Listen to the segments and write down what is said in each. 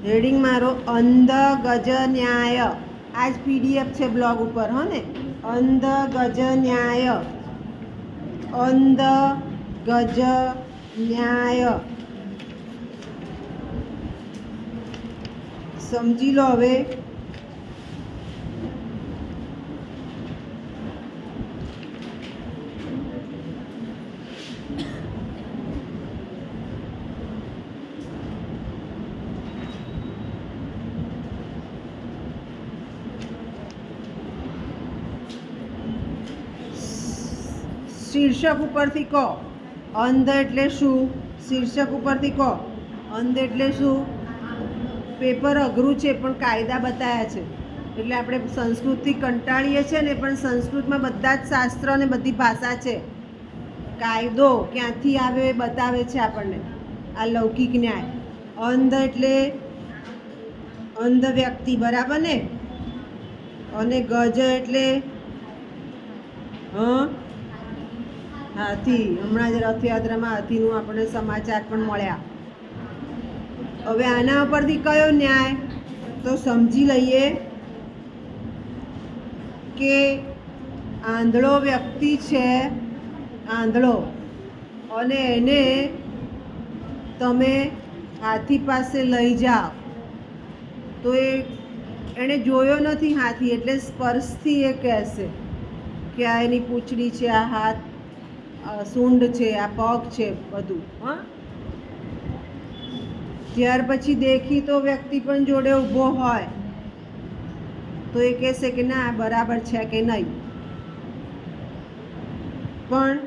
Heading મારો અંધ ગજ ન્યાય. આજ પીડીએફ છે બ્લોગ ઉપર, હો ને. અંધ ગજ ન્યાય, અંધ ગજ ન્યાય. સમજી લો હવે. શીર્ષક ઉપરથી કહો, અંધ એટલે શું? શીર્ષક ઉપરથી કહો, અંધ એટલે શું? પેપર અઘરું છે પણ કાયદા બતાવ્યા છે. એટલે આપણે સંસ્કૃતથી કંટાળીએ છીએ ને, પણ સંસ્કૃતમાં બધા જ શાસ્ત્ર અને બધી ભાષા છે. કાયદો ક્યાંથી આવ્યો એ બતાવે છે આપણને આ લૌકિક ન્યાય. અંધ એટલે અંધ વ્યક્તિ, બરાબર ને? અને ગજ એટલે હાથી. હમણાં જ રથયાત્રામાં હાથીનું આપણે સમાચાર પણ મળ્યા. હવે આના ઉપરથી કયો ન્યાય? તો સમજી લઈએ કે આંધળો વ્યક્તિ છે, આંધળો, અને એને તમે હાથી પાસે લઈ જાઓ તો એણે જોયો નથી હાથી, એટલે સ્પર્શથી એ કહેશે કે આ એની પૂંછડી છે, આ હાથ, સૂંઢ છે, આ પગ છે, બધું. હા, ત્યાર પછી દેખીતો વ્યક્તિ પણ જોડે ઊભો હોય તો એ કહેશે કે ના બરાબર છે કે નહીં. પણ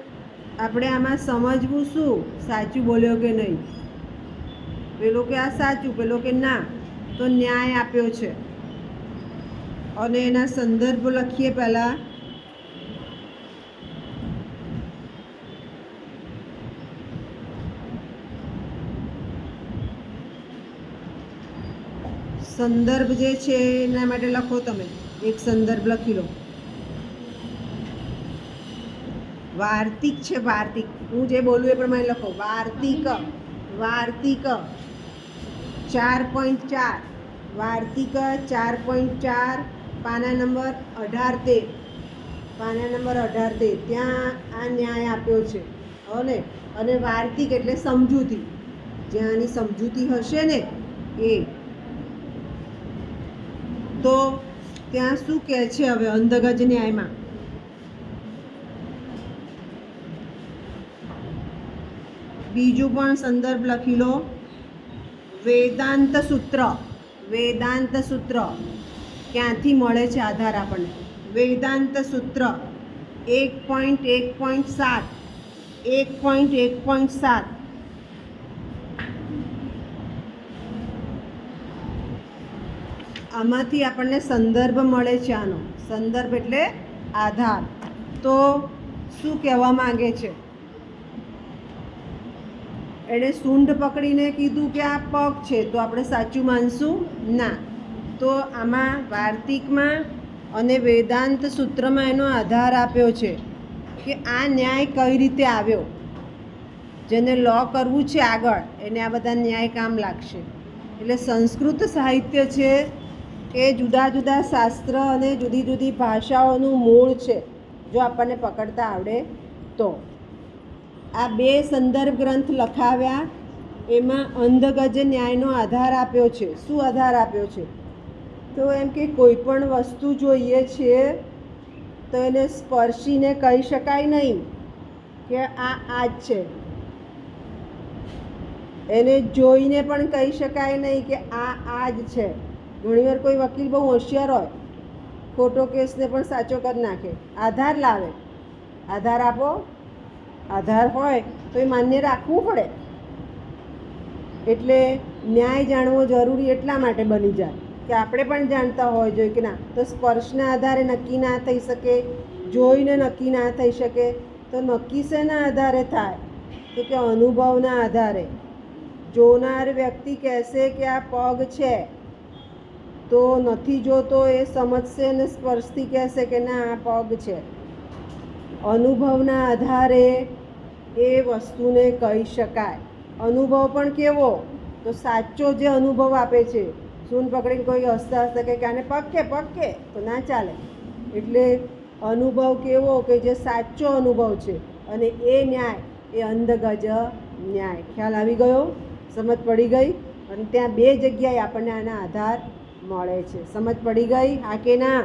આપણે આમાં સમજવું શું? સાચું બોલ્યો કે નહીં? પેલો કે આ સાચું, પેલો કે ના. તો ન્યાય આપ્યો છે. અને એના સંદર્ભ લખીએ પહેલાં. સંદર્ભ જે છે એના માટે લખો તમે. એક સંદર્ભ લખી લો. વાર્તિક છે, વાર્તિક. હું જે બોલું એ પ્રમાણે લખો. વાર્તિક, વાર્તિક 4.4, વાર્તિક 4.4, પાના નંબર 18-13, પાના નંબર 18-13. ત્યાં આ ન્યાય આપ્યો છે, હો ને. અને વાર્તિક એટલે સમજૂતી. જ્યાંની સમજૂતી હશે ને એ. તો ત્યાં શું કહે છે હવે અંધગજ ન્યાયમાં? બીજું પણ સંદર્ભ લખી લો. વેદાંત સૂત્ર, વેદાંત સૂત્ર ક્યાંથી મળે છે આધાર આપણને? વેદાંત સૂત્ર 1.1.7, 1.1.7. આમાંથી આપણને સંદર્ભ મળે છે. આનો સંદર્ભ એટલે આધાર. તો શું કહેવા માંગે છે? એણે સૂંઢ પકડીને કીધું કે આ પગ છે, તો આપણે સાચું માનશું? ના. તો આમાં વાર્તિકમાં અને વેદાંત સૂત્રમાં એનો આધાર આપ્યો છે કે આ ન્યાય કઈ રીતે આવ્યો. જેને લો કરવું છે આગળ, એને આ બધા ન્યાય કામ લાગશે. એટલે સંસ્કૃત સાહિત્ય છે એ જુદા જુદા શાસ્ત્ર અને જુદી જુદી ભાષાઓનું મૂળ છે, જો આપણને પકડતા આવડે તો. આ બે સંદર્ભ ગ્રંથ લખાવ્યા, એમાં અંધગજ ન્યાયનો આધાર આપ્યો છે. શું આધાર આપ્યો છે? તો એમ કે કોઈ પણ વસ્તુ જોઈએ છે તો એને સ્પર્શીને કહી શકાય નહીં કે આ જ છે. એને જોઈને પણ કહી શકાય નહીં કે આ જ છે. ઘણીવાર કોઈ વકીલ બહુ હોશિયાર હોય, ખોટો કેસને પણ સાચો કરી નાખે. આધાર લાવે. આધાર આપો. આધાર હોય તો એ માન્ય રાખવું પડે. એટલે ન્યાય જાણવો જરૂરી એટલા માટે બની જાય કે આપણે પણ જાણતા હોય જોઈએ કે ના, તો સ્પર્શના આધારે નક્કી ના થઈ શકે, જોઈને નક્કી ના થઈ શકે. તો નક્કી શેના આધારે થાય? તો કે અનુભવના આધારે. જોનાર વ્યક્તિ કહેશે કે આ પગ છે, તો નથી જોતો એ સમજશે અને સ્પર્શથી કહેશે કે ના આ પગ છે. અનુભવના આધારે એ વસ્તુને કહી શકાય. અનુભવ પણ કેવો? તો સાચો જે અનુભવ આપે છે. સૂંઢ પકડીને કોઈ હસતા હસતા કંઈક આને પગ કે તો ના ચાલે. એટલે અનુભવ કેવો કે જે સાચો અનુભવ છે, અને એ ન્યાય એ અંધગજ ન્યાય. ખ્યાલ આવી ગયો? સમજ પડી ગઈ? અને ત્યાં બે જગ્યાએ આપણને આના આધાર મળે છે. સમજ પડી ગઈ? હા કે ના?